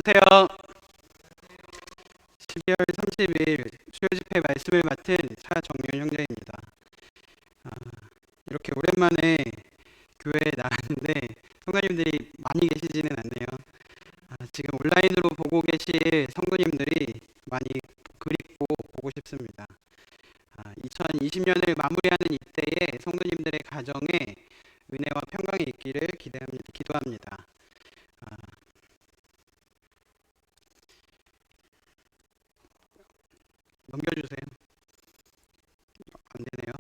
안녕하세요. 12월 30일 수요 집회 말씀을 맡은 차정윤 형제입니다. 아, 이렇게 오랜만에 교회에 나왔는데 성도님들이 많이 계시지는 않네요. 지금 온라인으로 보고 계실 성도님들이 많이 그립고 보고 싶습니다. 2020년을 마무리하는 이때에 성도님들의 가정에 은혜와 평강이 있기를 기도합니다. 아, 넘겨주세요. 안 되네요.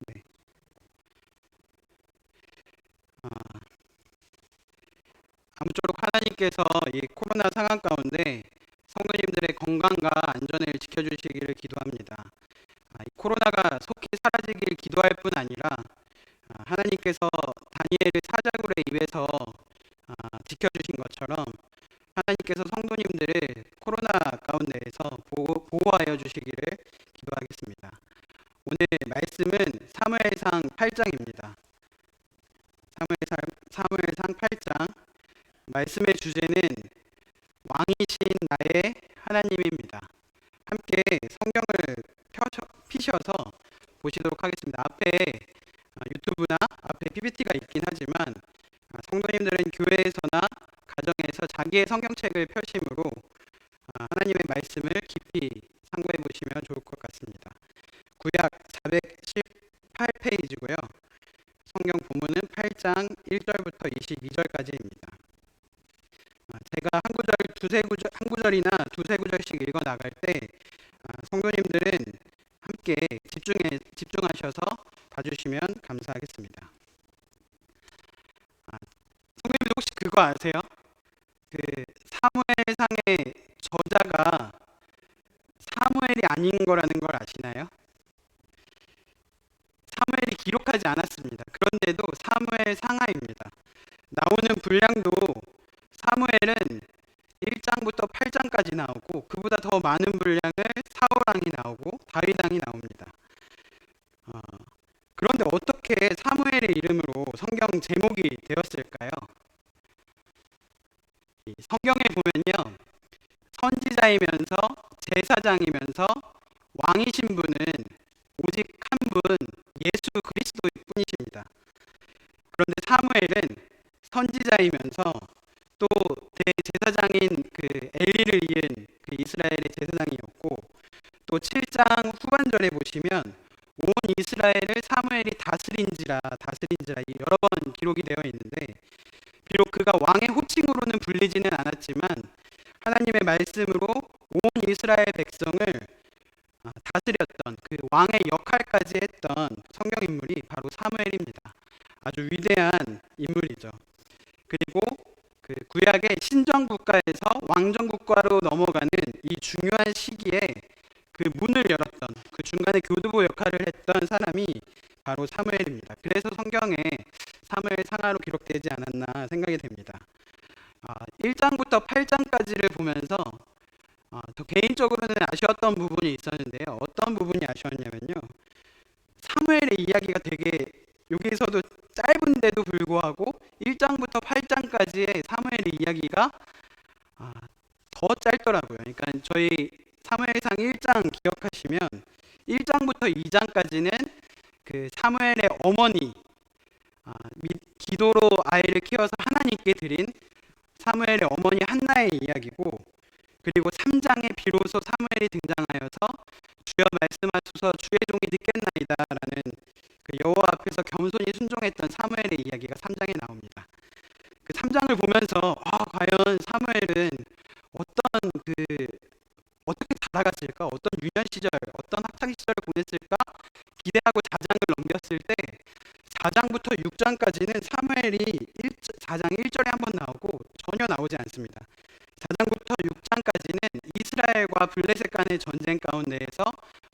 네. 아, 아무쪼록 하나님께서 이 코로나 상황 가운데 성도님들의 건강과 안전을 지켜주시기를 기도합니다. 이 코로나가 속히 사라지길 기도할 뿐 아니라 하나님께서 다니엘을 사자굴의 입에서 지켜주신 것처럼 하나님께서 성도님들을 코로나 가운데에서 보호하여 주시기를 기도하겠습니다. 오늘 말씀은 사무엘상 8장입니다. 사무엘상 8장 말씀의 주제는 왕이신 나의 하나님입니다. 함께 성경을 피셔서 보시도록 하겠습니다. 앞에 유튜브나 앞에 PPT가 있긴 하지만 성도님들은 교회에서나 가정에서 자기의 성경책을 펴심으로 하나님의 말씀을 깊이 상고해 보시면 좋을 것 같습니다. 구약 418페이지고요. 성경 본문은 8장 1절부터 22절까지입니다. 제가 한 구절이나 두세 구절씩 읽어 나갈 때 성도님들은 함께 집중하셔서 봐주시면 감사하겠습니다. 성도님들 혹시 그거 아세요? 그 사무엘상의 저자가 사무엘이 아닌 거라는 걸 아시나요? 사무엘이 기록하지 않았습니다. 그런데도 사무엘 상하입니다. 나오는 분량도 사무엘은 1장부터 8장까지 나오고 그보다 더 많은 분량을 사울왕이 나오고 다윗왕이 나옵니다. 어, 그런데 어떻게 사무엘의 이름으로 성경 제목이 되었을까요? 성경에 보면요, 선지자이면서 제사장이면서 왕이신 분은 오직 한 분, 예수 그리스도일 뿐이십니다. 그런데 사무엘은 선지자이면서 또 대제사장인 그 엘리를 이은 그 이스라엘의 제사장이었고, 또 7장 후반절에 보시면 온 이스라엘을 사무엘이 다스린지라 여러 번 기록이 되어 있는데, 비록 그가 왕의 호칭으로는 불리지는 않았지만 하나님의 말씀으로 온 이스라엘 백성을 다스렸던 그 왕의 역할까지 했던 성경 인물이 바로 사무엘입니다. 아주 위대한 인물이죠. 그리고 그 구약의 신정 국가에서 왕정 국가로 넘어가는 이 중요한 시기에 그 문을 열었던, 그 중간에 교두보 역할을 했던 사람이 바로 사무엘입니다. 그래서 성경에 사무엘 상하로 기록되지 않았나 생각이 됩니다. 1장부터 8장까지를 보면서 저 개인적으로는 아쉬웠던 부분이 있었는데요. 어떤 부분이 아쉬웠냐면요, 사무엘의 이야기가 되게 여기서도 짧은데도 불구하고 1장부터 8장까지의 사무엘의 이야기가 더 짧더라고요. 그러니까 저희 사무엘상 1장 기억하시면 1장부터 2장까지는 그 사무엘의 어머니, 기도로 아이를 키워서 하나님께 드린 사무엘의 어머니 한나의 이야기고, 그리고 3장에 비로소 사무엘이 등장하여서 주여 말씀하소서 주의 종이 듣겠나이다라는 그 여호와 앞에서 겸손히 순종했던 사무엘의 이야기가 3장에 나옵니다. 그 3장을 보면서 과연 사무엘은 그 어떻게 자라갔을까, 어떤 유년 시절, 어떤 학창 시절을 보냈을까 기대하고 4장을 넘겼을 때 4장부터 6장까지는 사무엘이 4장 1절에 한번 나오고 전혀 나오지 않습니다. 4장부터 6장까지는 이스라엘과 블레셋 간의 전쟁 가운데에서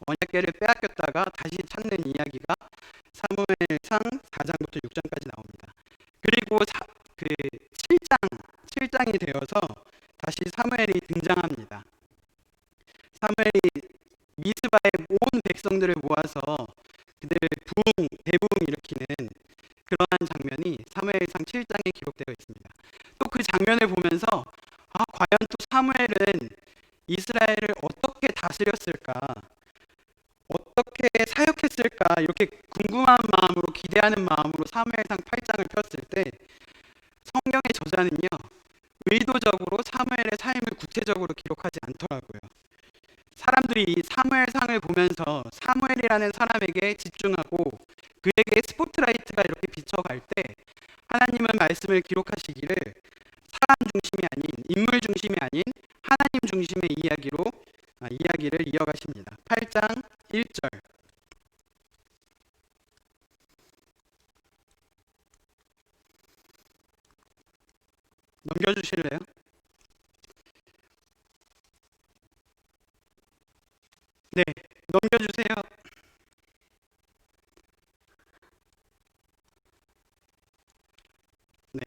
언약궤를 빼앗겼다가 다시 찾는 이야기가 사무엘상 4장부터 6장까지 나옵니다. 그리고 7장이 되어서 다시 사무엘이 등장합니다. 사무엘이 미스바의 온 백성들을 모아서 그들을 부흥, 그 장면을 보면서 과연 또 사무엘은 이스라엘을 어떻게 다스렸을까? 어떻게 사역했을까? 이렇게 궁금한 마음으로 기대하는 마음으로 사무엘상 8장을 폈을 때 성경의 저자는요. 의도적으로 사무엘의 삶을 구체적으로 기록하지 않더라고요. 사람들이 이 사무엘상을 보면서 사무엘이라는 사람에게 집중하고 그에게 스포트라이트가 이렇게 비춰갈 때 하나님은 말씀을 기록하시기를 사람 중심이 아닌 인물 중심이 아닌 하나님 중심의 이야기로 이야기를 이어가십니다. 8장 1절 넘겨주실래요? 네, 넘겨주세요. 네,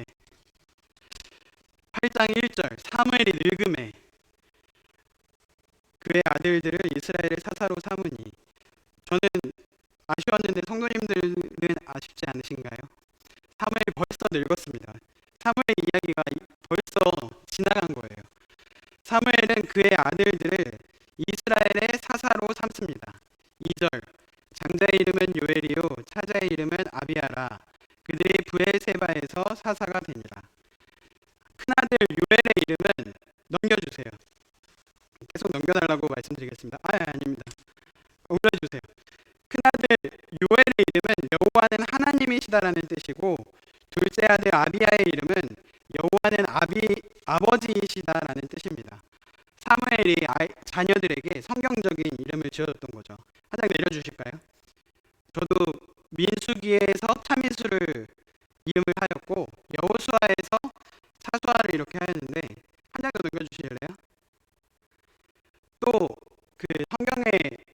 8장 1절 사무엘이 늙음에 그의 아들들을 이스라엘의 사사로 삼으니. 저는 아쉬웠는데 성도님들은 아쉽지 않으신가요? 사무엘이 벌써 늙었습니다. 사무엘 이야기가 벌써 지나간 거예요. 사무엘은 그의 아들들을 이스라엘의 사사로 삼습니다. 2절 장자의 이름은 요엘이요 차자의 이름은 아비아라. 그들이 브엘세바에서 사사가 되니라. 큰아들 요엘의 이름은 넘겨주세요. 계속 넘겨달라고 말씀드리겠습니다. 아닙니다. 올려주세요. 큰아들 요엘의 이름은 여호와는 하나님이시다라는 뜻이고 둘째 아들 아비야의 이름은 여호와는 아버지이시다라는 뜻입니다. 사무엘이 자녀들에게 성경적인 이름을 지어줬던 거죠. 한 장 내려주실까요? 저도 민수기에서 타미수를 이름을 하였고 여호수아에서 사수아를 이렇게 하였는데 한 장 더 넘겨주실래요? 또 그 성경에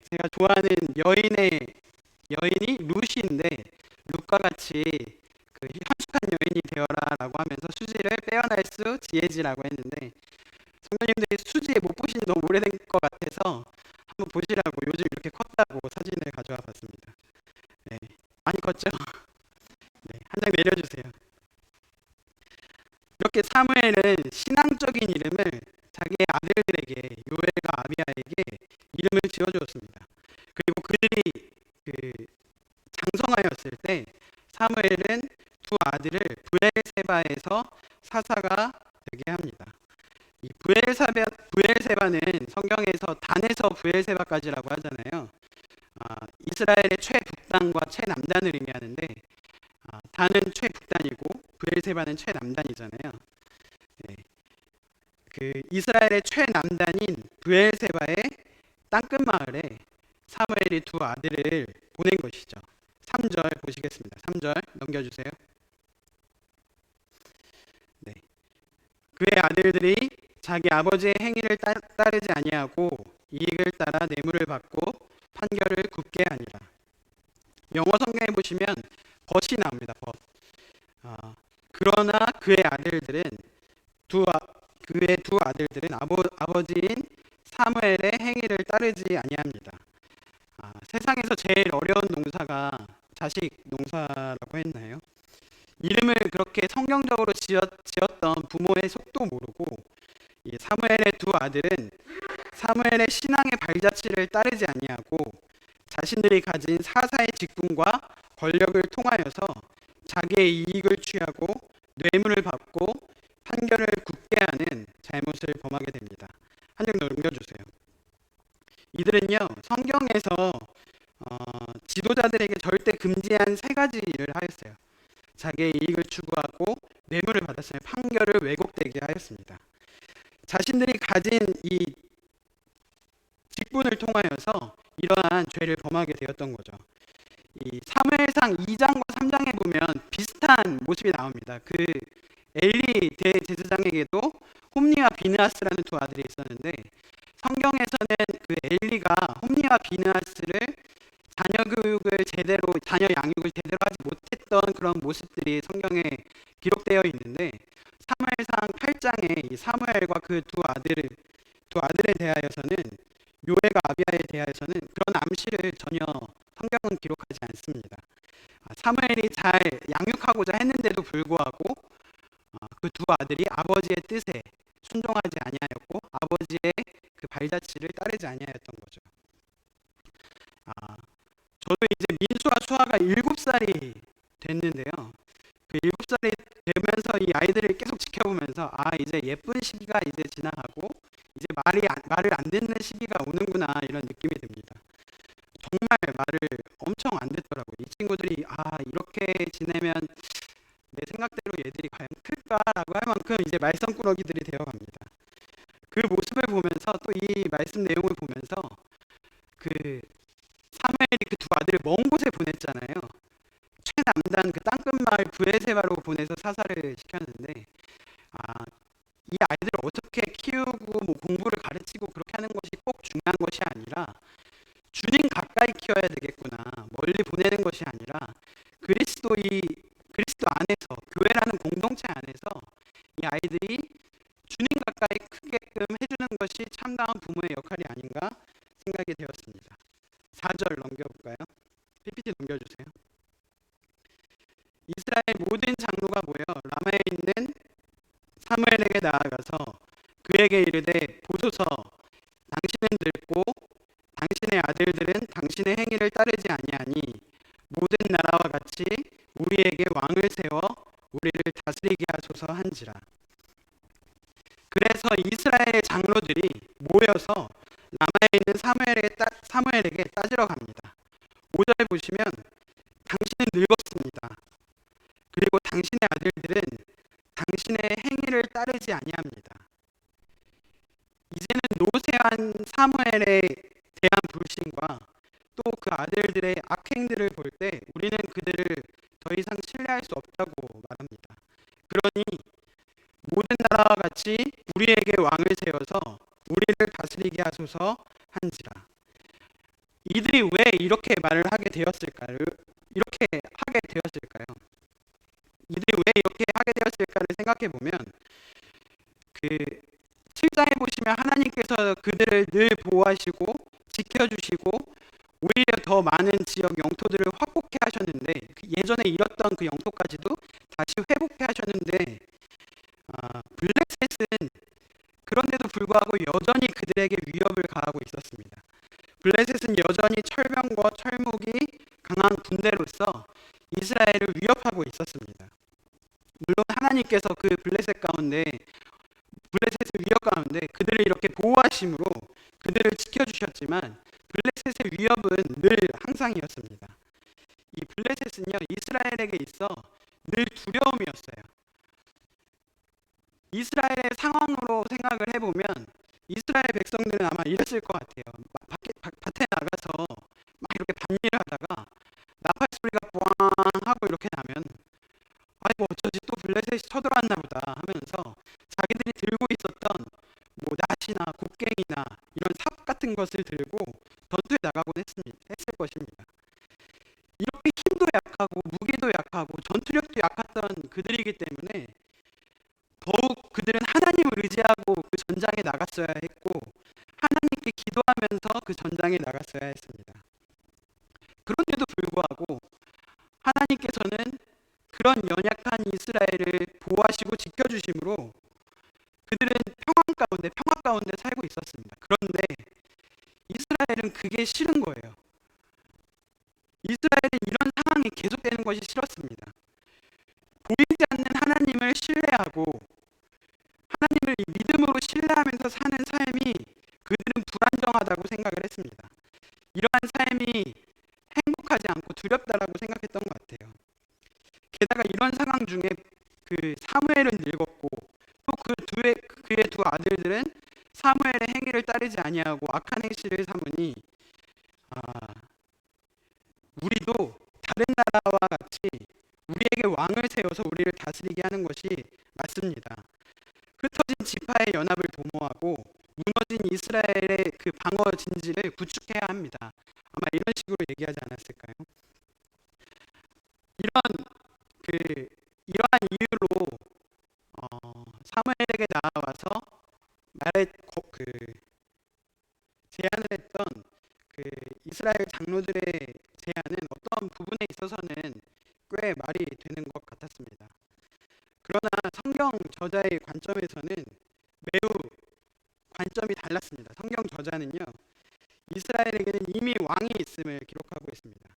제가 좋아하는 여인이 룻인데 룻과 같이 그 현숙한 여인이 되어라라고 하면서 수지를 빼어날 수 지혜지라고 했는데 성도님들이 수지 못 보신 지 너무 오래된 것 같아서 한번 보시라고 요즘 이렇게 컸다고 사진을 가져와 봤습니다. 네, 많이 컸죠? 네, 한 장 내려주세요. 이렇게 사무엘은 신앙적인 이름을 자기의 아들들에게 요엘과 아비야에게 이름을 지어주었습니다. 그리고 그들이 그 장성하였을 때 사무엘은 두 아들을 브엘세바에서 사사가 되게 합니다. 이 브엘세바는 성경에서 단에서 브엘세바까지라고 하잖아요. 이스라엘의 최북단과 최남단을 의미하는데 단은 최북단이고 브엘세바는 최남단이잖아요. 네. 그 이스라엘의 최남단인 브엘세바의 땅끝 마을에 사무엘이 두 아들을 보낸 것이죠. 3절 보시겠습니다. 3절 넘겨주세요. 네. 그의 아들들이 자기 아버지의 행위를 따르지 아니하고 이익을 따라 뇌물을 받고 판결을 굽게 하니라. 영어 성경에 보시면 벗이 나옵니다. 벗. 그러나 그의 두 아들들은 아버지인 사무엘의 행위를 따르지 아니합니다. 세상에서 제일 어려운 농사가 자식 농사라고 했나요? 이름을 그렇게 성경적으로 지었던 부모의 속도 모르고 이 사무엘의 두 아들은 사무엘의 신앙의 발자취를 따르지 아니하고 자신들이 가진 사사의 직분과 권력을 통하여서 자기의 이익을 취하고 뇌물을 받고 판결을 굽게 하는 잘못을 범하게 됩니다. 한 장 더 넘겨주세요. 이들은요 성경에서 지도자들에게 절대 금지한 세 가지 일을 하였어요. 자기의 이익을 추구하고 뇌물을 받았으며 판결을 왜곡되게 하였습니다. 자신들이 가진 이 직분을 통하여서 이러한 죄를 범하게 되었던 거죠. 이 사무엘상 2장과 3장에 보면 비슷한 모습이 나옵니다. 그 엘리 대제사장에게도 홈니와 비느하스라는 두 아들이 있었는데 성경에서는 그 엘리가 홈니와 비느하스를 자녀 양육을 제대로 하지 못했던 그런 모습들이 성경에 기록되어 있는데 사무엘상 8장에 이 사무엘과 그 두 아들에 대하여서는 요엘과 아비야에 대하여서는 그런 암시를 전혀 성경은 기록하지 않습니다. 사무엘이 잘 양육하고자 했는데도 불구하고 그 두 아들이 아버지의 뜻에 순종하지 아니하였고 아버지의 그 발자취를 따르지 아니하였던 거죠. 아, 저도 이제 민수와 수아가 7살이 됐는데요. 그 7살이 되면서 이 아이들을 계속 지켜보면서 이제 예쁜 시기가 이제 지나가고 이제 말을 안 듣는 시기가 오는구나 이런 느낌이 듭니다. 정말 말을 엄청 안 듣더라고요. 이 친구들이 이렇게 지내면 내 생각대로 얘들이 과연 클까라고 할 만큼 이제 말썽꾸러기들이 되어갑니다. 그 모습을 보면서 또 이 말씀 내용을 보면서 그 사무엘이 그 두 아들을 먼 곳에 보냈잖아요. 최남단 그 땅끝 마을 브에세바로 보내서 사살을 시켰는데 이 아이들을 어떻게 키우고 뭐 공부를 가르치고 그렇게 하는 것이 꼭 중요한 것이 아니라 주님 가까이 키워야 되겠구나. 멀리 보내는 것이 아니라 그리스도 안에서 교회라는 공동체 안에서 이 아이들이 주님 가까이 크게끔 해주는 것이 참다운 부모의 역할이 아닌가 생각이 되었습니다. 4절 넘겨볼까요? PPT 넘겨주세요. 이스라엘 모든 장로가 모여 라마에 있는 사무엘에게 나아가서 그에게 이르되 보소서 당신은 늙고 당신의 아들들은 당신의 행위를 따르지 아니하니 모든 나라와 같이 우리에게 왕을 세워 우리를 다스리게 하소서 한지라. 그래서 이스라엘 장로들이 모여서 라마에 있는 사무엘에게 따지러 갑니다. 5절 보시면 당신은 늙었습니다. 그리고 당신의 아들들은 당신의 행위를 따르지 아니합니다. 이제는 노쇠한 사무엘에 대한 불신과 또 그 아들들의 악행들을 볼 때 우리는 그들을 더 이상 신뢰할 수 없다고 말합니다. 그러니 모든 나라와 같이 우리에게 왕을 세워서 우리를 다스리게 하소서 한지라. 이들이 왜 이렇게 말을 하게 되었을까요? 이들이 왜 이렇게 하게 되었을까를 생각해 보면 그 7장에 보시면 하나님께서 그들을 늘 보호하시고 지켜주시고 오히려 더 많은 지역 영토들을 확보케 하셨는데 예전에 잃었던 그 영토까지도 다시 회복해 하셨는데 블레셋은 그런데도 불구하고 여전히 그들에게 위협을 가하고 있었습니다. 블레셋은 여전히 철병과 철목이 강한 군대로서 이스라엘을 위협하고 있었습니다. 물론 하나님께서 그 블레셋의 위협 가운데 그들을 이렇게 보호하심으로 그들을 지켜주셨지만 블레셋의 위협은 늘 항상이었습니다. 이 블레셋은요 이스라엘에게 있어 늘 두려움이었어요. 이스라엘의 상황으로 생각을 해보면 이스라엘 백성들은 아마 이랬을 것 같아요. 밭에 나가서 막 이렇게 밭일을 하다가 나팔 소리가 꽝 하고 이렇게 나면 아이고 어쩌지 또 블레셋이 쳐들어왔나 보다 하면서 자기들이 들고 있었던 뭐 낫이나 곡괭이나 이런 삽 같은 것을 들고 전투에 나가곤 했을 것입니다. 이렇게 힘도 약하고 무기도 약하고 전투력도 약했던 그들이기 때문에 더욱 그들은 하나님을 의지하고 그 전장에 나갔어야 했고 하나님께 기도하면서 그 전장에 나갔어야 했습니다. 그런데도 불구하고 하나님께서는 그런 연약한 이스라엘을 보호하시고 지켜주심으로 그들은 평화 가운데 살고 있었습니다. 그런데 이스라엘은 그게 싫은 거예요. 이스라엘은 이런 상황이 계속되는 것이 싫었습니다. 보이지 않는 하나님을 신뢰하고 하나님을 믿음으로 신뢰하면서 사는 삶이 그들은 불안정하다고 생각을 했습니다. 이러한 삶이 행복하지 않고 두렵다라고 생각했던 것 같아요. 게다가 이런 상황 중에 그 사무엘은 늙었고 또 그의 두 아들들은 사무엘의 행위를 따르지 아니하고 악한 행실을 삼으니 우리도 다른 나라와 같이 우리에게 왕을 세워서 우리를 다스리게 하는 것이 맞습니다. 흩어진 지파의 연합을 도모하고 무너진 이스라엘의 그 방어 진지를 구축해야 합니다. 아마 이런 식으로 얘기하지 않았을까요? 이러한 이유로 사무엘에게 나와서 제안을 했던 그 이스라엘 장로들의 제안은 어떤 부분에 있어서는 꽤 말이 되는 것 같았습니다. 그러나 성경 입장에서는 매우 관점이 달랐습니다. 성경 저자는요, 이스라엘에게는 이미 왕이 있음을 기록하고 있습니다.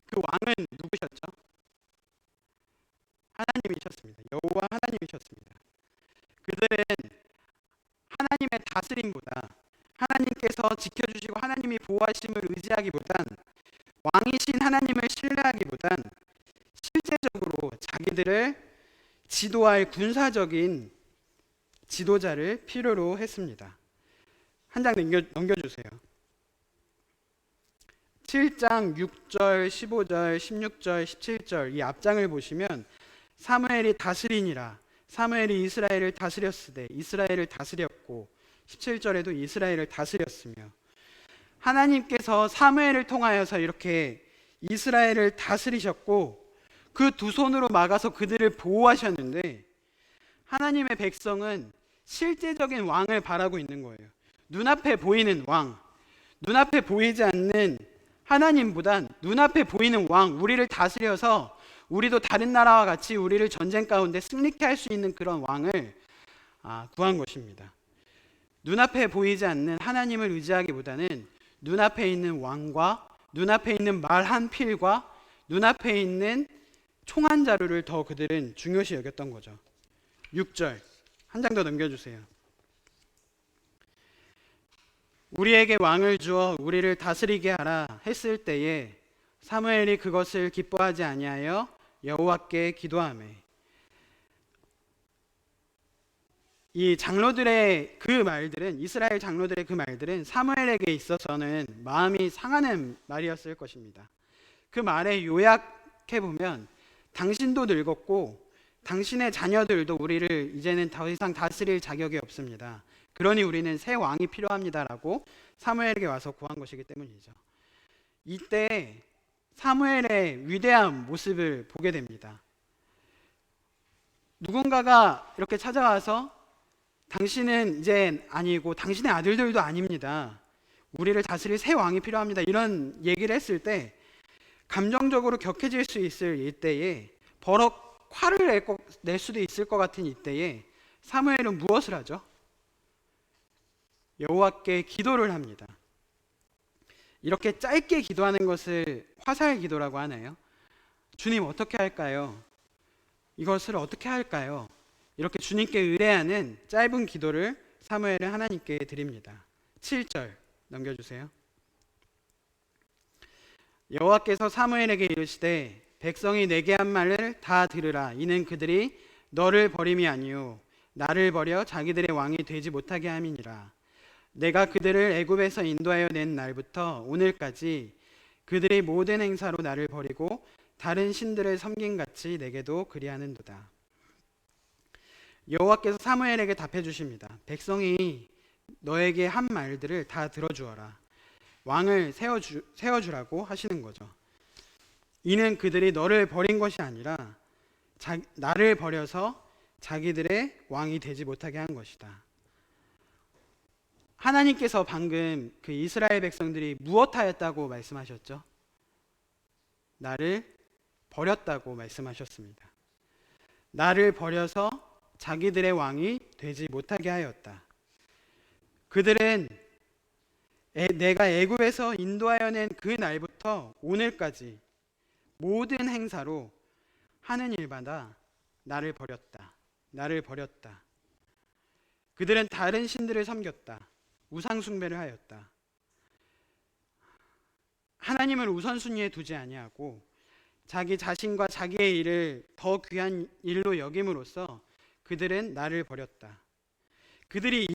그 왕은 누구셨죠? 하나님이셨습니다. 여호와 하나님이셨습니다. 그들은 하나님의 다스림보다, 하나님께서 지켜주시고 하나님이 보호하심을 의지하기보단, 왕이신 하나님을 신뢰하기보단 실제적으로 자기들을 지도할 군사적인 지도자를 필요로 했습니다. 한 장 넘겨주세요. 7장 6절, 15절, 16절, 17절 이 앞장을 보시면 사무엘이 다스리니라, 사무엘이 이스라엘을 다스렸으되 이스라엘을 다스렸고, 17절에도 이스라엘을 다스렸으며, 하나님께서 사무엘을 통하여서 이렇게 이스라엘을 다스리셨고 그 두 손으로 막아서 그들을 보호하셨는데, 하나님의 백성은 실제적인 왕을 바라고 있는 거예요. 눈앞에 보이는 왕, 눈앞에 보이지 않는 하나님보단 눈앞에 보이는 왕, 우리를 다스려서 우리도 다른 나라와 같이 우리를 전쟁 가운데 승리케 할 수 있는 그런 왕을 구한 것입니다. 눈앞에 보이지 않는 하나님을 의지하기보다는 눈앞에 있는 왕과 눈앞에 있는 말 한 필과 눈앞에 있는 총 한 자루를 더 그들은 중요시 여겼던 거죠. 6절 한 장 더 넘겨주세요. 우리에게 왕을 주어 우리를 다스리게 하라 했을 때에 사무엘이 그것을 기뻐하지 아니하여 여호와께 기도하매. 이 장로들의 그 말들은, 이스라엘 장로들의 그 말들은 사무엘에게 있어서는 마음이 상하는 말이었을 것입니다. 그 말에 요약해 보면, 당신도 늙었고 당신의 자녀들도 우리를 이제는 더 이상 다스릴 자격이 없습니다. 그러니 우리는 새 왕이 필요합니다라고 사무엘에게 와서 구한 것이기 때문이죠. 이때 사무엘의 위대한 모습을 보게 됩니다. 누군가가 이렇게 찾아와서 당신은 이제 아니고 당신의 아들들도 아닙니다. 우리를 다스릴 새 왕이 필요합니다. 이런 얘기를 했을 때 감정적으로 격해질 수 있을 이때에, 버럭 화를 낼 수도 있을 것 같은 이때에 사무엘은 무엇을 하죠? 여호와께 기도를 합니다. 이렇게 짧게 기도하는 것을 화살 기도라고 하나요? 주님 어떻게 할까요? 이것을 어떻게 할까요? 이렇게 주님께 의뢰하는 짧은 기도를 사무엘은 하나님께 드립니다. 7절 넘겨주세요. 여호와께서 사무엘에게 이르시되 백성이 내게 한 말을 다 들으라. 이는 그들이 너를 버림이 아니요 나를 버려 자기들의 왕이 되지 못하게 함이니라. 내가 그들을 애굽에서 인도하여 낸 날부터 오늘까지 그들의 모든 행사로 나를 버리고 다른 신들을 섬긴 같이 내게도 그리하는도다. 여호와께서 사무엘에게 답해 주십니다. 백성이 너에게 한 말들을 다 들어주어라. 왕을 세워주라고 하시는 거죠. 이는 그들이 너를 버린 것이 아니라 나를 버려서 자기들의 왕이 되지 못하게 한 것이다. 하나님께서 방금 그 이스라엘 백성들이 무엇하였다고 말씀하셨죠? 나를 버렸다고 말씀하셨습니다. 나를 버려서 자기들의 왕이 되지 못하게 하였다. 그들은 내가 애굽에서 인도하여 낸 그 날부터 오늘까지 모든 행사로 하는 일마다 나를 버렸다. 나를 버렸다. 그들은 다른 신들을 섬겼다. 우상 숭배를 하였다. 하나님을 우선순위에 두지 아니하고 자기 자신과 자기의 일을 더 귀한 일로 여김으로써 그들은 나를 버렸다. 그들이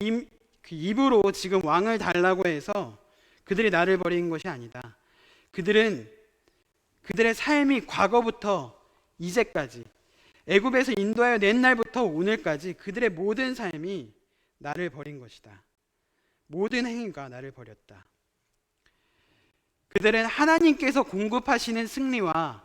입으로 지금 왕을 달라고 해서 그들이 나를 버린 것이 아니다. 그들은 그들의 삶이 과거부터 이제까지, 애굽에서 인도하여 낸 날부터 오늘까지 그들의 모든 삶이 나를 버린 것이다. 모든 행위가 나를 버렸다. 그들은 하나님께서 공급하시는 승리와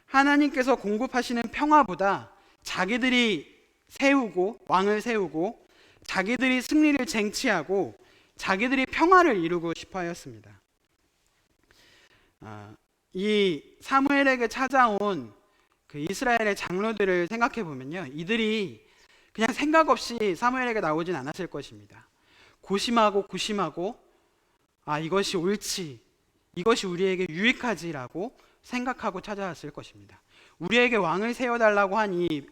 하나님께서 공급하시는 평화보다 자기들이 세우고, 왕을 세우고 자기들이 승리를 쟁취하고 자기들이 평화를 이루고 싶어 하였습니다. 이 사무엘에게 찾아온 그 이스라엘의 장로들을 생각해 보면요, 이들이 그냥 생각 없이 사무엘에게 나오진 않았을 것입니다. 고심하고 이것이 옳지, 이것이 우리에게 유익하지라고 생각하고 찾아왔을 것입니다. 우리에게 왕을 세워달라고 한 이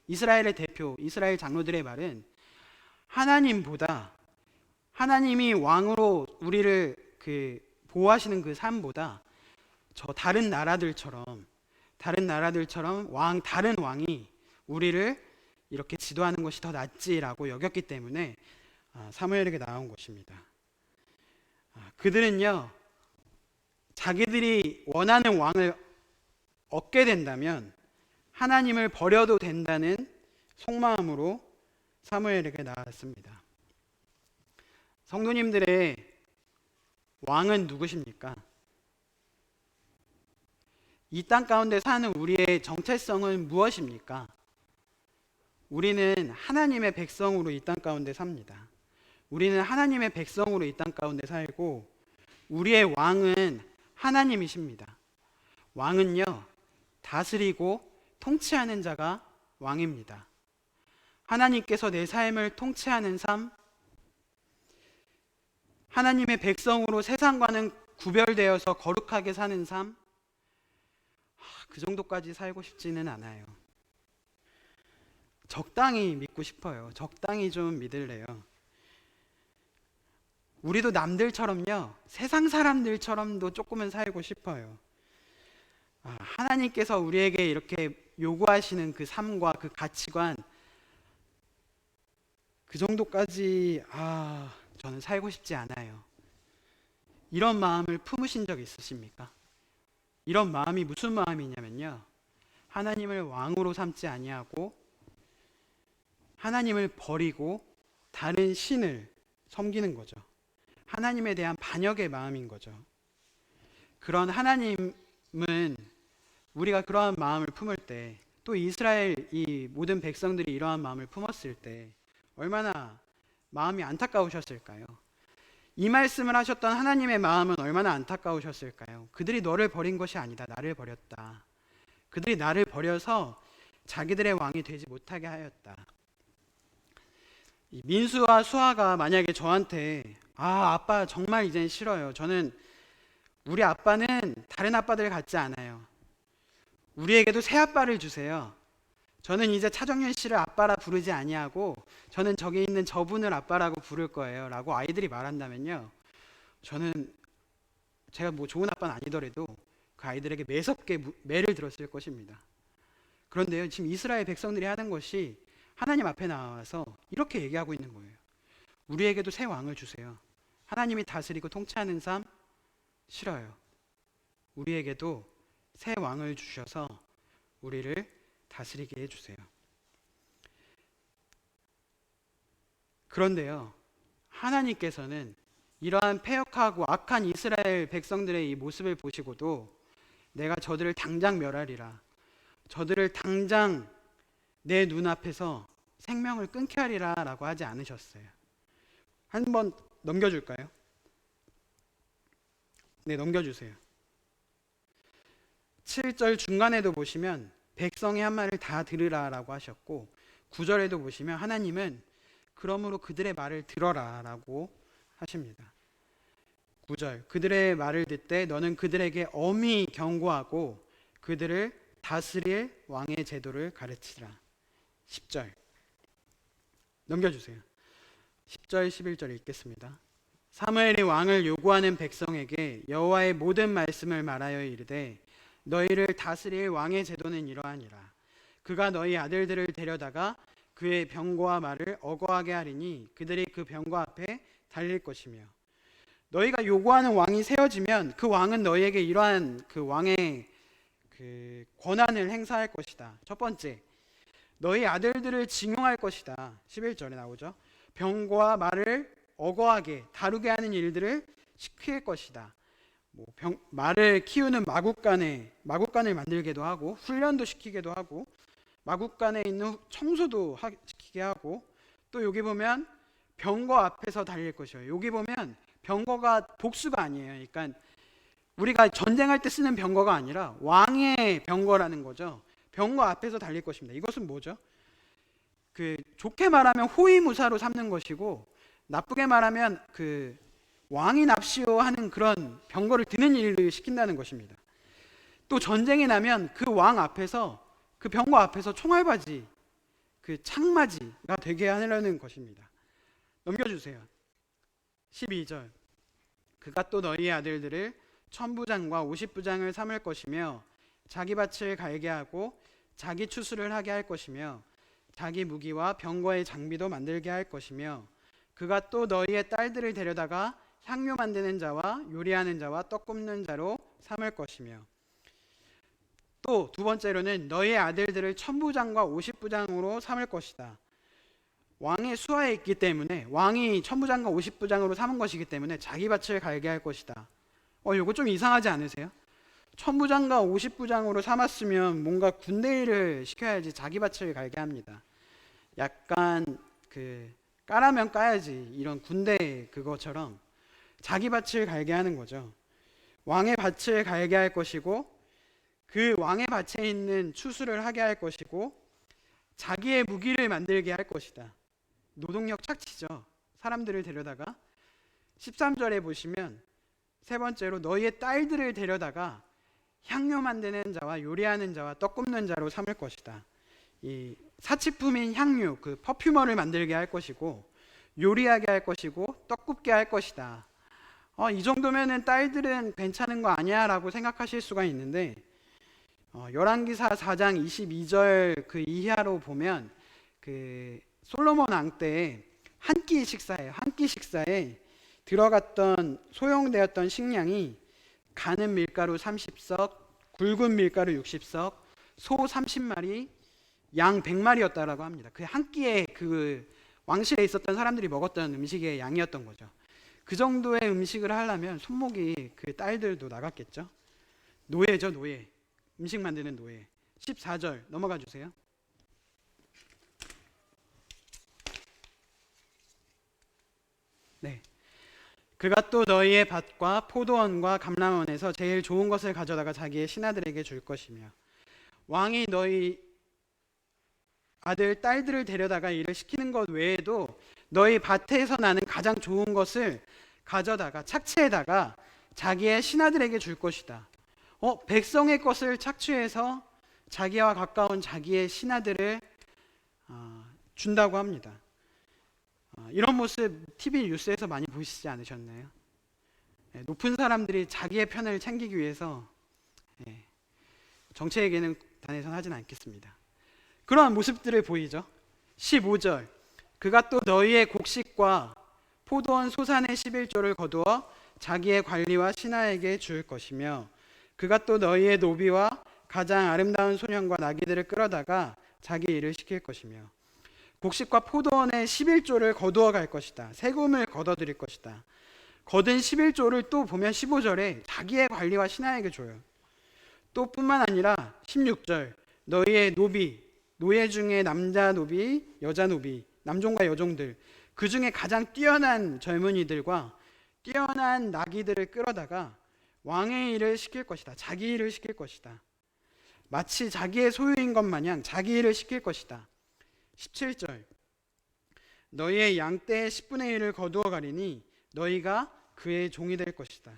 이스라엘의 대표, 이스라엘 장로들의 말은 하나님보다, 하나님이 왕으로 우리를 보호하시는 그 삶보다 저 다른 나라들처럼 다른 왕이 우리를 이렇게 지도하는 것이 더 낫지라고 여겼기 때문에 사무엘에게 나온 것입니다. 그들은요, 자기들이 원하는 왕을 얻게 된다면 하나님을 버려도 된다는 속마음으로 사무엘에게 나왔습니다. 성도님들의 왕은 누구십니까? 이 땅 가운데 사는 우리의 정체성은 무엇입니까? 우리는 하나님의 백성으로 이 땅 가운데 삽니다. 우리는 하나님의 백성으로 이 땅 가운데 살고, 우리의 왕은 하나님이십니다. 왕은요, 다스리고 통치하는 자가 왕입니다. 하나님께서 내 삶을 통치하는 삶, 하나님의 백성으로 세상과는 구별되어서 거룩하게 사는 삶, 그 정도까지 살고 싶지는 않아요. 적당히 믿고 싶어요. 적당히 좀 믿을래요. 우리도 남들처럼요, 세상 사람들처럼도 조금은 살고 싶어요. 하나님께서 우리에게 이렇게 요구하시는 그 삶과 그 가치관, 그 정도까지 저는 살고 싶지 않아요. 이런 마음을 품으신 적 있으십니까? 이런 마음이 무슨 마음이냐면요, 하나님을 왕으로 삼지 아니하고 하나님을 버리고 다른 신을 섬기는 거죠. 하나님에 대한 반역의 마음인 거죠. 그런 하나님은 우리가 그러한 마음을 품을 때, 또 이스라엘 이 모든 백성들이 이러한 마음을 품었을 때 얼마나 마음이 안타까우셨을까요? 이 말씀을 하셨던 하나님의 마음은 얼마나 안타까우셨을까요? 그들이 너를 버린 것이 아니다, 나를 버렸다. 그들이 나를 버려서 자기들의 왕이 되지 못하게 하였다. 민수와 수아가 만약에 저한테 아빠 정말 이젠 싫어요, 저는 우리 아빠는 다른 아빠들 같지 않아요, 우리에게도 새 아빠를 주세요, 저는 이제 차정윤 씨를 아빠라 부르지 아니하고 저는 저기 있는 저분을 아빠라고 부를 거예요 라고 아이들이 말한다면요, 저는 제가 뭐 좋은 아빠는 아니더라도 그 아이들에게 매섭게 매를 들었을 것입니다. 그런데요, 지금 이스라엘 백성들이 하는 것이 하나님 앞에 나와서 이렇게 얘기하고 있는 거예요. 우리에게도 새 왕을 주세요. 하나님이 다스리고 통치하는 삶 싫어요. 우리에게도 새 왕을 주셔서 우리를 다스리게 해주세요. 그런데요, 하나님께서는 이러한 패역하고 악한 이스라엘 백성들의 이 모습을 보시고도 내가 저들을 당장 멸하리라, 저들을 당장 내 눈앞에서 생명을 끊게 하리라 라고 하지 않으셨어요. 한번 넘겨줄까요? 네, 넘겨주세요. 7절 중간에도 보시면 백성의 한 말을 다 들으라 라고 하셨고, 9절에도 보시면 하나님은 그러므로 그들의 말을 들어라 라고 하십니다. 9절, 그들의 말을 듣되 너는 그들에게 엄히 경고하고 그들을 다스릴 왕의 제도를 가르치라. 10절 넘겨주세요. 10절 11절 읽겠습니다. 사무엘이 왕을 요구하는 백성에게 여호와의 모든 말씀을 말하여 이르되 너희를 다스릴 왕의 제도는 이러하니라. 그가 너희 아들들을 데려다가 그의 병거와 말을 어거하게 하리니 그들이 그 병거 앞에 달릴 것이며, 너희가 요구하는 왕이 세워지면 그 왕은 너희에게 이러한 그 왕의 그 권한을 행사할 것이다. 첫 번째, 너희 아들들을 징용할 것이다. 11절에 나오죠. 병거와 말을 어거하게 다루게 하는 일들을 시킬 것이다. 말을 키우는 마국간을 만들기도 하고 훈련도 시키기도 하고 마국간에 있는 청소도 시키게 하고, 또 여기 보면 병거 앞에서 달릴 것이에요. 여기 보면 병거가 복수가 아니에요. 그러니까 우리가 전쟁할 때 쓰는 병거가 아니라 왕의 병거라는 거죠. 병거 앞에서 달릴 것입니다. 이것은 뭐죠? 좋게 말하면 호위무사로 삼는 것이고, 나쁘게 말하면 왕이 납시오 하는 그런 병거를 드는 일을 시킨다는 것입니다. 또 전쟁이 나면 그 왕 앞에서, 그 병거 앞에서 총알바지, 창맞이가 되게 하려는 것입니다. 넘겨주세요. 12절. 그가 또 너희의 아들들을 1000부장과 50부장을 삼을 것이며 자기 밭을 갈게 하고 자기 추수를 하게 할 것이며 자기 무기와 병거의 장비도 만들게 할 것이며 그가 또 너희의 딸들을 데려다가 향료 만드는 자와 요리하는 자와 떡 굽는 자로 삼을 것이며 또 두 번째로는 너희의 아들들을 1000부장과 50부장으로 삼을 것이다. 왕의 수하에 있기 때문에, 왕이 1000부장과 50부장으로 삼은 것이기 때문에 자기 밭을 갈게 할 것이다. 이거 좀 이상하지 않으세요? 1000부장과 50부장으로 삼았으면 뭔가 군대 일을 시켜야지 자기 밭을 갈게 합니다. 약간 까라면 까야지, 이런 군대 그거처럼 자기 밭을 갈게 하는 거죠. 왕의 밭을 갈게 할 것이고 그 왕의 밭에 있는 추수를 하게 할 것이고 자기의 무기를 만들게 할 것이다. 노동력 착취죠. 사람들을 데려다가 13절에 보시면 세 번째로 너희의 딸들을 데려다가 향료 만드는 자와 요리하는 자와 떡 굽는 자로 삼을 것이다. 이 사치품인 향료, 퍼퓸어를 만들게 할 것이고 요리하게 할 것이고 떡 굽게 할 것이다. 이 정도면은 딸들은 괜찮은 거 아니야 라고 생각하실 수가 있는데 열왕기사 4장 22절 이하로 보면 솔로몬 왕 때 한 끼 식사에 들어갔던 소용되었던 식량이 가는 밀가루 30석, 굵은 밀가루 60석, 소 30마리, 양 100마리였다라고 합니다. 한 끼에 왕실에 있었던 사람들이 먹었던 음식의 양이었던 거죠. 그 정도의 음식을 하려면 손목이 딸들도 나갔겠죠. 노예죠, 노예. 음식 만드는 노예. 14절 넘어가 주세요. 네. 그가 또 너희의 밭과 포도원과 감람원에서 제일 좋은 것을 가져다가 자기의 신하들에게 줄 것이며 왕이 너희 아들, 딸들을 데려다가 일을 시키는 것 외에도 너희 밭에서 나는 가장 좋은 것을 가져다가 착취해다가 자기의 신하들에게 줄 것이다. 백성의 것을 착취해서 자기와 가까운 자기의 신하들을 준다고 합니다. 이런 모습 TV 뉴스에서 많이 보시지 않으셨나요? 높은 사람들이 자기의 편을 챙기기 위해서 정치에게는 단에선 하진 않겠습니다. 그러한 모습들을 보이죠. 15절 그가 또 너희의 곡식과 포도원 소산의 11조를 거두어 자기의 관리와 신하에게 줄 것이며 그가 또 너희의 노비와 가장 아름다운 소년과 나귀들을 끌어다가 자기 일을 시킬 것이며 곡식과 포도원의 11조를 거두어 갈 것이다. 세금을 걷어들일 것이다. 거둔 11조를 또 보면 15절에 자기의 관리와 신하에게 줘요. 또 뿐만 아니라 16절 너희의 노비, 노예 중에 남자 노비, 여자 노비, 남종과 여종들 그 중에 가장 뛰어난 젊은이들과 뛰어난 나귀들을 끌어다가 왕의 일을 시킬 것이다. 자기 일을 시킬 것이다. 마치 자기의 소유인 것 마냥 자기 일을 시킬 것이다. 17절 너희의 양떼의 10분의 1을 거두어 가리니 너희가 그의 종이 될 것이다.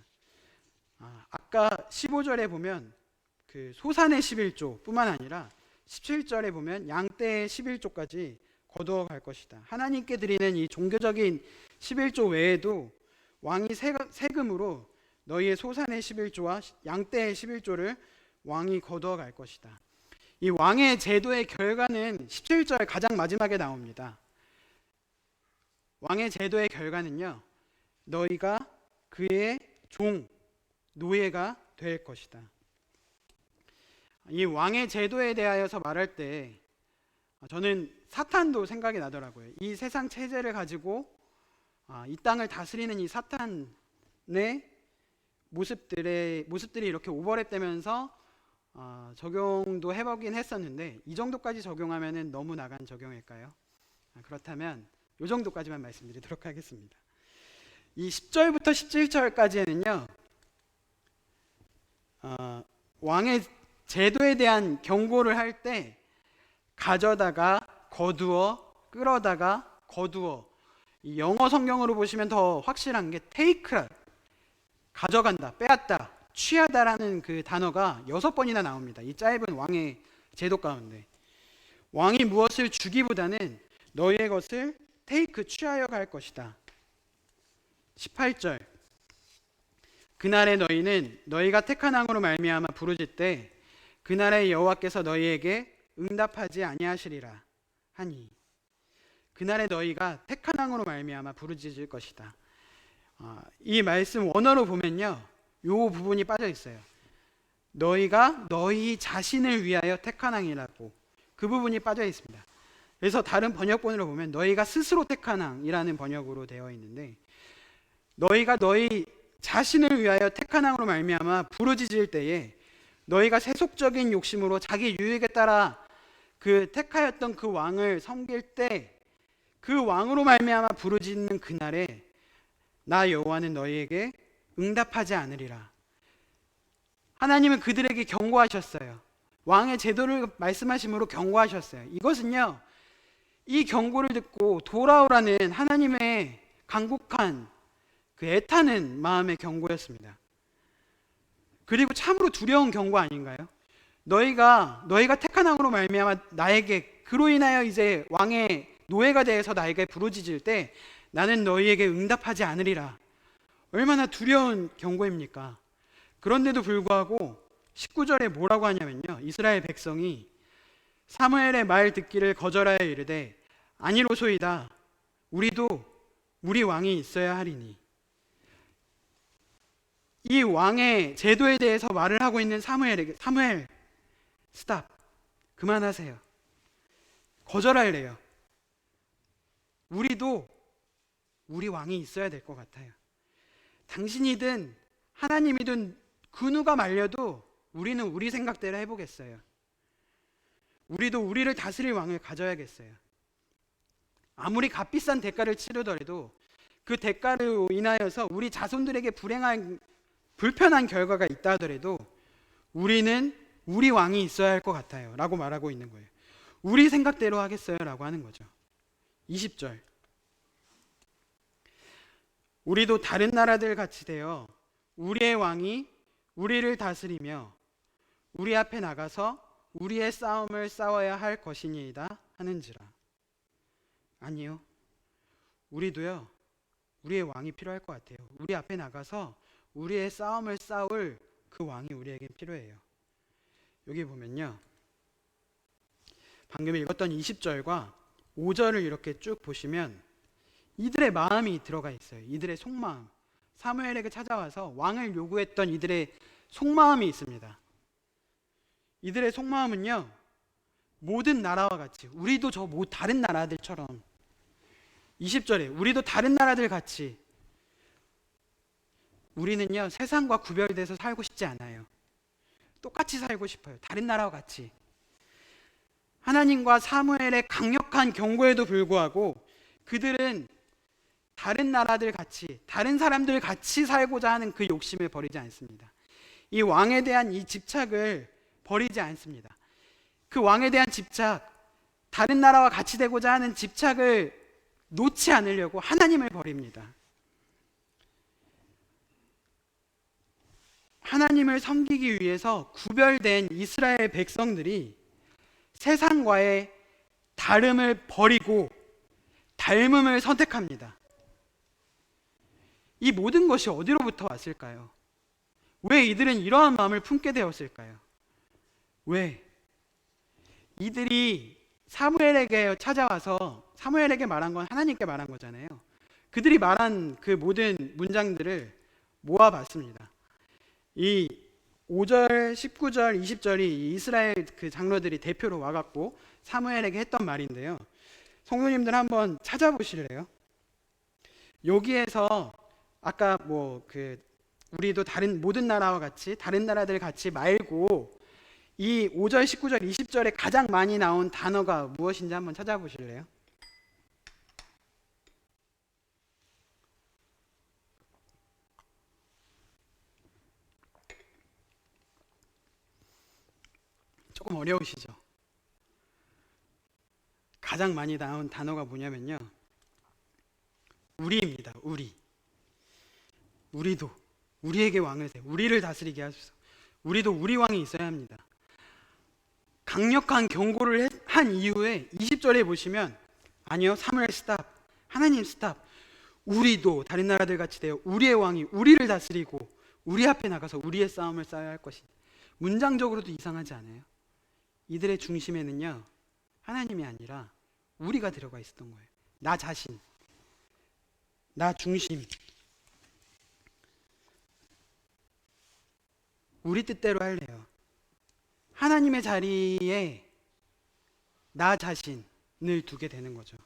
아까 15절에 보면 소산의 11조 뿐만 아니라 17절에 보면 양떼의 11조까지 거두어 갈 것이다. 하나님께 드리는 이 종교적인 11조 외에도 왕이 세금으로 너희의 소산의 11조와 양떼의 11조를 왕이 거두어 갈 것이다. 이 왕의 제도의 결과는 17절 가장 마지막에 나옵니다. 왕의 제도의 결과는요, 너희가 그의 종, 노예가 될 것이다. 이 왕의 제도에 대하여서 말할 때 저는 사탄도 생각이 나더라고요. 이 세상 체제를 가지고 이 땅을 다스리는 이 사탄의 모습들이 이렇게 오버랩되면서 적용도 해보긴 했었는데 이 정도까지 적용하면 너무 나간 적용일까요? 그렇다면 이 정도까지만 말씀드리도록 하겠습니다. 이 10절부터 17절까지는요 왕의 제도에 대한 경고를 할 때 가져다가 거두어, 끌어다가, 거두어. 이 영어 성경으로 보시면 더 확실한 게 take라, 가져간다, 빼앗다, 취하다라는 그 단어가 6번이나 나옵니다. 이 짧은 왕의 제도 가운데. 왕이 무엇을 주기보다는 너희의 것을 테이크, 취하여 갈 것이다. 18절, 그날에 너희는 너희가 택한 왕으로 말미암아 부르짖되 그날에 여호와께서 너희에게 응답하지 아니하시리라 하니. 그날에 너희가 택한 왕으로 말미암아 부르짖을 것이다. 이 말씀 원어로 보면요, 요 부분이 빠져 있어요. 너희가 너희 자신을 위하여 택한 왕이라고 그 부분이 빠져 있습니다. 그래서 다른 번역본으로 보면 너희가 스스로 택한 왕이라는 번역으로 되어 있는데, 너희가 너희 자신을 위하여 택한 왕으로 말미암아 부르짖을 때에 너희가 세속적인 욕심으로 자기 유익에 따라 그 택하였던 그 왕을 섬길 때 그 왕으로 말미암아 부르짖는 그날에 나 여호와는 너희에게 응답하지 않으리라. 하나님은 그들에게 경고하셨어요. 왕의 제도를 말씀하심으로 경고하셨어요. 이것은요, 이 경고를 듣고 돌아오라는 하나님의 간곡한 그 애타는 마음의 경고였습니다. 그리고 참으로 두려운 경고 아닌가요? 너희가 택한 왕으로 말미암아 나에게 그로 인하여 이제 왕의 노예가 되어서 나에게 부르짖을 때 나는 너희에게 응답하지 않으리라. 얼마나 두려운 경고입니까? 그런데도 불구하고 19절에 뭐라고 하냐면요, 이스라엘 백성이 사무엘의 말 듣기를 거절하여 이르되 아니로소이다, 우리도 우리 왕이 있어야 하리니. 이 왕의 제도에 대해서 말을 하고 있는 사무엘에게, 사무엘 스탑, 그만하세요. 거절하래요. 우리도 우리 왕이 있어야 될 것 같아요. 당신이든 하나님이든 그 누가 말려도 우리는 우리 생각대로 해보겠어요. 우리도 우리를 다스릴 왕을 가져야겠어요. 아무리 값비싼 대가를 치르더라도 그 대가로 인하여서 우리 자손들에게 불편한 결과가 있다 하더라도 우리는 우리 왕이 있어야 할 것 같아요 라고 말하고 있는 거예요. 우리 생각대로 하겠어요 라고 하는 거죠. 20절, 우리도 다른 나라들 같이 되어 우리의 왕이 우리를 다스리며 우리 앞에 나가서 우리의 싸움을 싸워야 할 것이니이다 하는지라. 아니요, 우리도요, 우리의 왕이 필요할 것 같아요. 우리 앞에 나가서 우리의 싸움을 싸울 그 왕이 우리에게 필요해요. 여기 보면요, 방금 읽었던 20절과 5절을 이렇게 쭉 보시면 이들의 마음이 들어가 있어요. 이들의 속마음, 사무엘에게 찾아와서 왕을 요구했던 이들의 속마음이 있습니다. 이들의 속마음은요, 모든 나라와 같이, 우리도 다른 나라들처럼, 20절에 우리도 다른 나라들 같이, 우리는요 세상과 구별돼서 살고 싶지 않아요. 똑같이 살고 싶어요. 다른 나라와 같이. 하나님과 사무엘의 강력한 경고에도 불구하고 그들은 다른 나라들 같이, 다른 사람들 같이 살고자 하는 그 욕심을 버리지 않습니다. 이 왕에 대한 이 집착을 버리지 않습니다. 그 왕에 대한 집착, 다른 나라와 같이 되고자 하는 집착을 놓지 않으려고 하나님을 버립니다. 하나님을 섬기기 위해서 구별된 이스라엘 백성들이 세상과의 다름을 버리고 닮음을 선택합니다. 이 모든 것이 어디로부터 왔을까요? 왜 이들은 이러한 마음을 품게 되었을까요? 왜? 이들이 사무엘에게 찾아와서 사무엘에게 말한 건 하나님께 말한 거잖아요. 그들이 말한 그 모든 문장들을 모아봤습니다. 이 5절, 19절, 20절이 이스라엘 그 장로들이 대표로 와갖고 사무엘에게 했던 말인데요. 성도님들 한번 찾아보실래요? 여기에서 아까 우리도 다른 모든 나라와 같이, 다른 나라들 같이 말고 이 5절, 19절, 20절에 가장 많이 나온 단어가 무엇인지 한번 찾아보실래요? 조금 어려우시죠? 가장 많이 나온 단어가 뭐냐면요, 우리입니다. 우리도 우리에게 왕을 세워 우리를 다스리게 하소서. 우리도 우리 왕이 있어야 합니다. 강력한 경고를 한 이후에 20절에 보시면, 아니요, 사무엘 스탑, 하나님 스탑, 우리도 다른 나라들 같이 되어 우리의 왕이 우리를 다스리고 우리 앞에 나가서 우리의 싸움을 싸워야 할 것이다. 문장적으로도 이상하지 않아요? 이들의 중심에는요, 하나님이 아니라 우리가 들어가 있었던 거예요. 나 자신, 나 중심, 우리 뜻대로 할래요. 하나님의 자리에 나 자신을 두게 되는 거죠.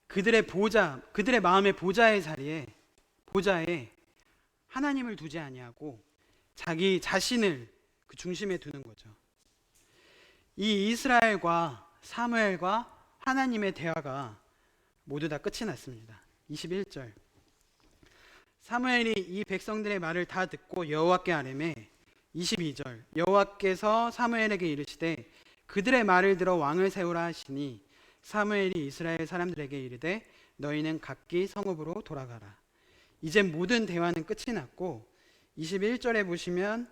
그들의 보좌, 그들의 마음의 보좌의 보좌에 하나님을 두지 아니하고 자기 자신을 그 중심에 두는 거죠. 이 이스라엘과 사무엘과 하나님의 대화가 모두 다 끝이 났습니다. 21절, 사무엘이 이 백성들의 말을 다 듣고 여호와께 아뢰매. 22절, 여호와께서 사무엘에게 이르시되 그들의 말을 들어 왕을 세우라 하시니 사무엘이 이스라엘 사람들에게 이르되 너희는 각기 성읍으로 돌아가라. 이제 모든 대화는 끝이 났고 21절에 보시면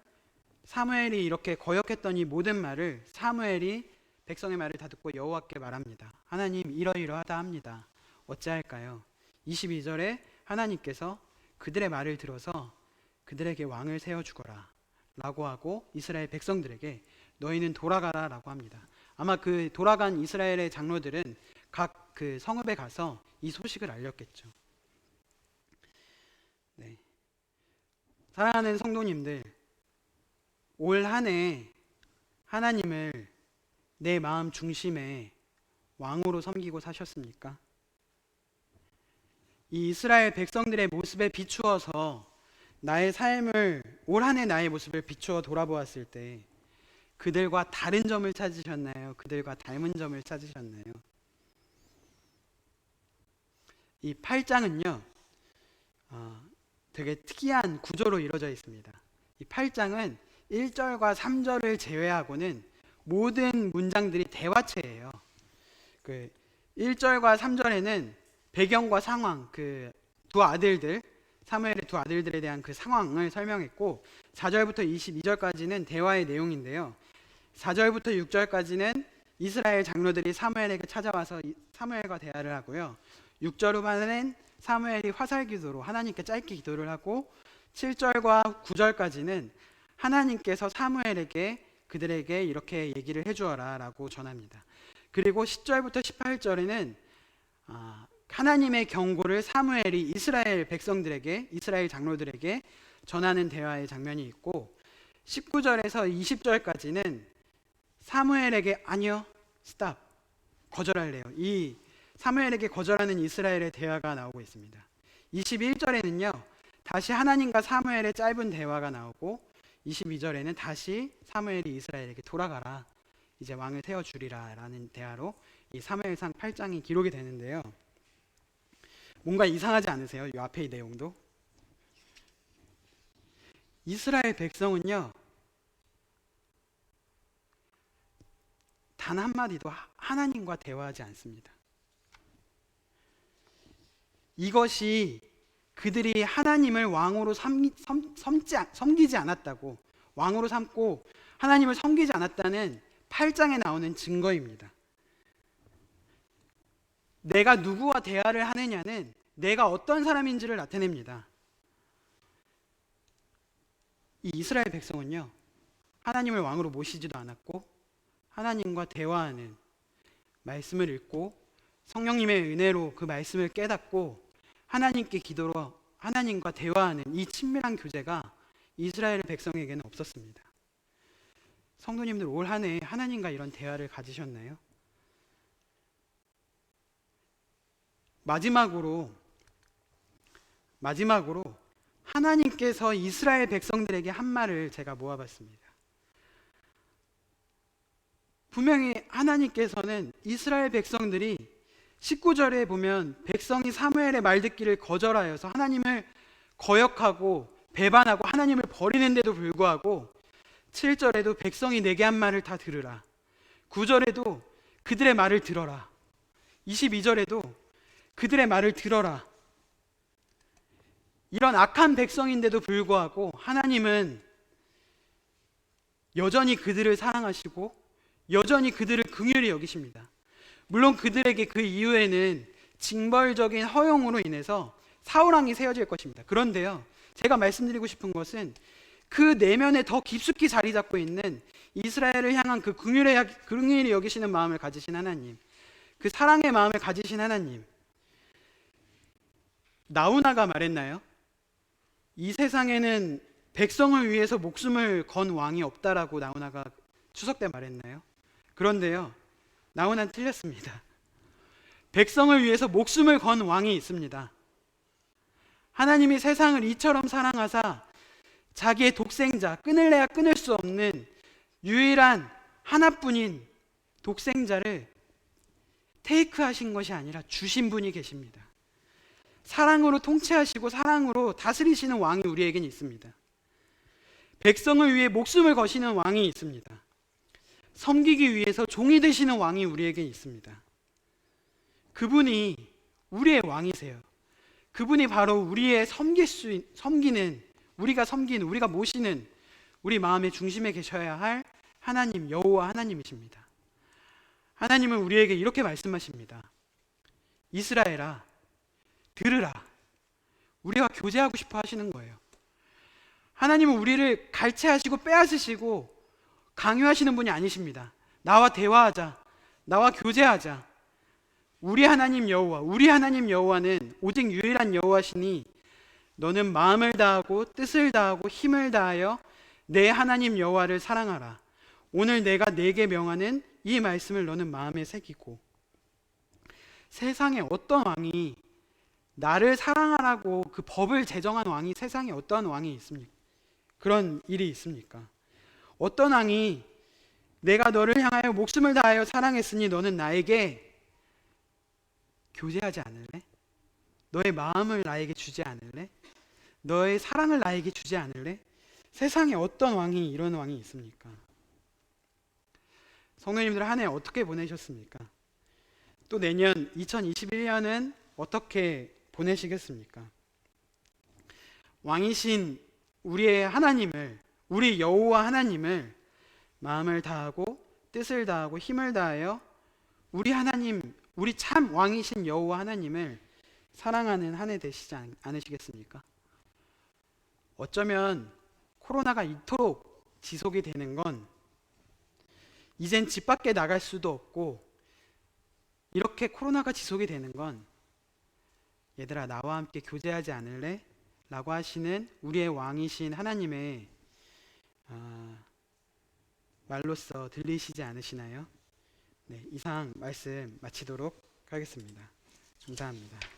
사무엘이 이렇게 거역했던 이 모든 말을 사무엘이 백성의 말을 다 듣고 여호와께 말합니다. 하나님, 이러이러하다 합니다. 어찌할까요? 22절에 하나님께서 그들의 말을 들어서 그들에게 왕을 세워주거라 라고 하고 이스라엘 백성들에게 너희는 돌아가라 라고 합니다. 아마 그 돌아간 이스라엘의 장로들은 각 그 성읍에 가서 이 소식을 알렸겠죠. 네. 사랑하는 성도님들, 올 한 해 하나님을 내 마음 중심에 왕으로 섬기고 사셨습니까? 이 이스라엘 백성들의 모습에 비추어서 나의 삶을, 올 한 해 나의 모습을 비추어 돌아보았을 때 그들과 다른 점을 찾으셨나요? 그들과 닮은 점을 찾으셨나요? 이 8장은요 되게 특이한 구조로 이루어져 있습니다. 이 8장은 1절과 3절을 제외하고는 모든 문장들이 대화체예요. 그 1절과 3절에는 배경과 상황, 그 두 아들들, 사무엘의 두 아들들에 대한 그 상황을 설명했고 4절부터 22절까지는 대화의 내용인데요. 4절부터 6절까지는 이스라엘 장로들이 사무엘에게 찾아와서 사무엘과 대화를 하고요. 6절 후반에는 사무엘이 화살 기도로 하나님께 짧게 기도를 하고 7절과 9절까지는 하나님께서 사무엘에게 그들에게 이렇게 얘기를 해주어라 라고 전합니다. 그리고 10절부터 18절에는 하나님의 경고를 사무엘이 이스라엘 백성들에게, 이스라엘 장로들에게 전하는 대화의 장면이 있고 19절에서 20절까지는 사무엘에게 아니요, 스탑, 거절할래요. 이 사무엘에게 거절하는 이스라엘의 대화가 나오고 있습니다. 21절에는요 다시 하나님과 사무엘의 짧은 대화가 나오고 22절에는 다시 사무엘이 이스라엘에게 돌아가라, 이제 왕을 세워주리라 라는 대화로 이 사무엘상 8장이 기록이 되는데요. 뭔가 이상하지 않으세요? 이 앞에 이 내용도. 이스라엘 백성은요 단 한마디도 하나님과 대화하지 않습니다. 이것이 그들이 하나님을 왕으로 섬기지 않았다고, 왕으로 삼고 하나님을 섬기지 않았다는 8장에 나오는 증거입니다. 내가 누구와 대화를 하느냐는 내가 어떤 사람인지를 나타냅니다. 이 이스라엘 백성은요 하나님을 왕으로 모시지도 않았고 하나님과 대화하는, 말씀을 읽고 성령님의 은혜로 그 말씀을 깨닫고 하나님께 기도로 하나님과 대화하는 이 친밀한 교제가 이스라엘 백성에게는 없었습니다. 성도님들, 올 한 해 하나님과 이런 대화를 가지셨나요? 마지막으로 하나님께서 이스라엘 백성들에게 한 말을 제가 모아봤습니다. 분명히 하나님께서는 이스라엘 백성들이 19절에 보면 백성이 사무엘의 말 듣기를 거절하여서 하나님을 거역하고 배반하고 하나님을 버리는데도 불구하고 7절에도 백성이 내게 한 말을 다 들으라, 9절에도 그들의 말을 들어라. 22절에도 그들의 말을 들어라. 이런 악한 백성인데도 불구하고 하나님은 여전히 그들을 사랑하시고 여전히 그들을 긍휼히 여기십니다. 물론 그들에게 그 이후에는 징벌적인 허용으로 인해서 사울왕이 세워질 것입니다. 그런데요, 제가 말씀드리고 싶은 것은 그 내면에 더 깊숙이 자리 잡고 있는 이스라엘을 향한 그 긍휼히 여기시는 마음을 가지신 하나님, 그 사랑의 마음을 가지신 하나님. 나우나가 말했나요? 이 세상에는 백성을 위해서 목숨을 건 왕이 없다라고 나우나가 추석 때 말했나요? 그런데요, 나우나는 틀렸습니다. 백성을 위해서 목숨을 건 왕이 있습니다. 하나님이 세상을 이처럼 사랑하사 자기의 독생자, 끊을래야 끊을 수 없는 유일한 하나뿐인 독생자를 테이크하신 것이 아니라 주신 분이 계십니다. 사랑으로 통치하시고 사랑으로 다스리시는 왕이 우리에겐 있습니다. 백성을 위해 목숨을 거시는 왕이 있습니다. 섬기기 위해서 종이 되시는 왕이 우리에겐 있습니다. 그분이 우리의 왕이세요. 그분이 바로 우리의 섬기는, 우리가 모시는 우리 마음의 중심에 계셔야 할 하나님, 여호와 하나님이십니다. 하나님은 우리에게 이렇게 말씀하십니다. 이스라엘아, 들으라. 우리와 교제하고 싶어 하시는 거예요. 하나님은 우리를 갈채하시고 빼앗으시고 강요하시는 분이 아니십니다. 나와 대화하자. 나와 교제하자. 우리 하나님 여호와는 오직 유일한 여호와시니 너는 마음을 다하고 뜻을 다하고 힘을 다하여 내 하나님 여호와를 사랑하라. 오늘 내가 네게 명하는 이 말씀을 너는 마음에 새기고. 세상에 어떤 왕이 나를 사랑하라고 그 법을 제정한 왕이 세상에 어떤 왕이 있습니까? 그런 일이 있습니까? 어떤 왕이 내가 너를 향하여 목숨을 다하여 사랑했으니 너는 나에게 교제하지 않을래? 너의 마음을 나에게 주지 않을래? 너의 사랑을 나에게 주지 않을래? 세상에 어떤 왕이 이런 왕이 있습니까? 성도님들 한 해 어떻게 보내셨습니까? 또 내년 2021년은 어떻게 보내시겠습니까? 왕이신 우리의 하나님을, 우리 여호와 하나님을 마음을 다하고 뜻을 다하고 힘을 다하여 우리 하나님, 우리 참 왕이신 여호와 하나님을 사랑하는 한 해 되시지 않으시겠습니까? 어쩌면 코로나가 이토록 지속이 되는 건 이젠 집 밖에 나갈 수도 없고 이렇게 코로나가 지속이 되는 건 얘들아 나와 함께 교제하지 않을래? 라고 하시는 우리의 왕이신 하나님의 말로써 들리시지 않으시나요? 네, 이상 말씀 마치도록 하겠습니다. 감사합니다.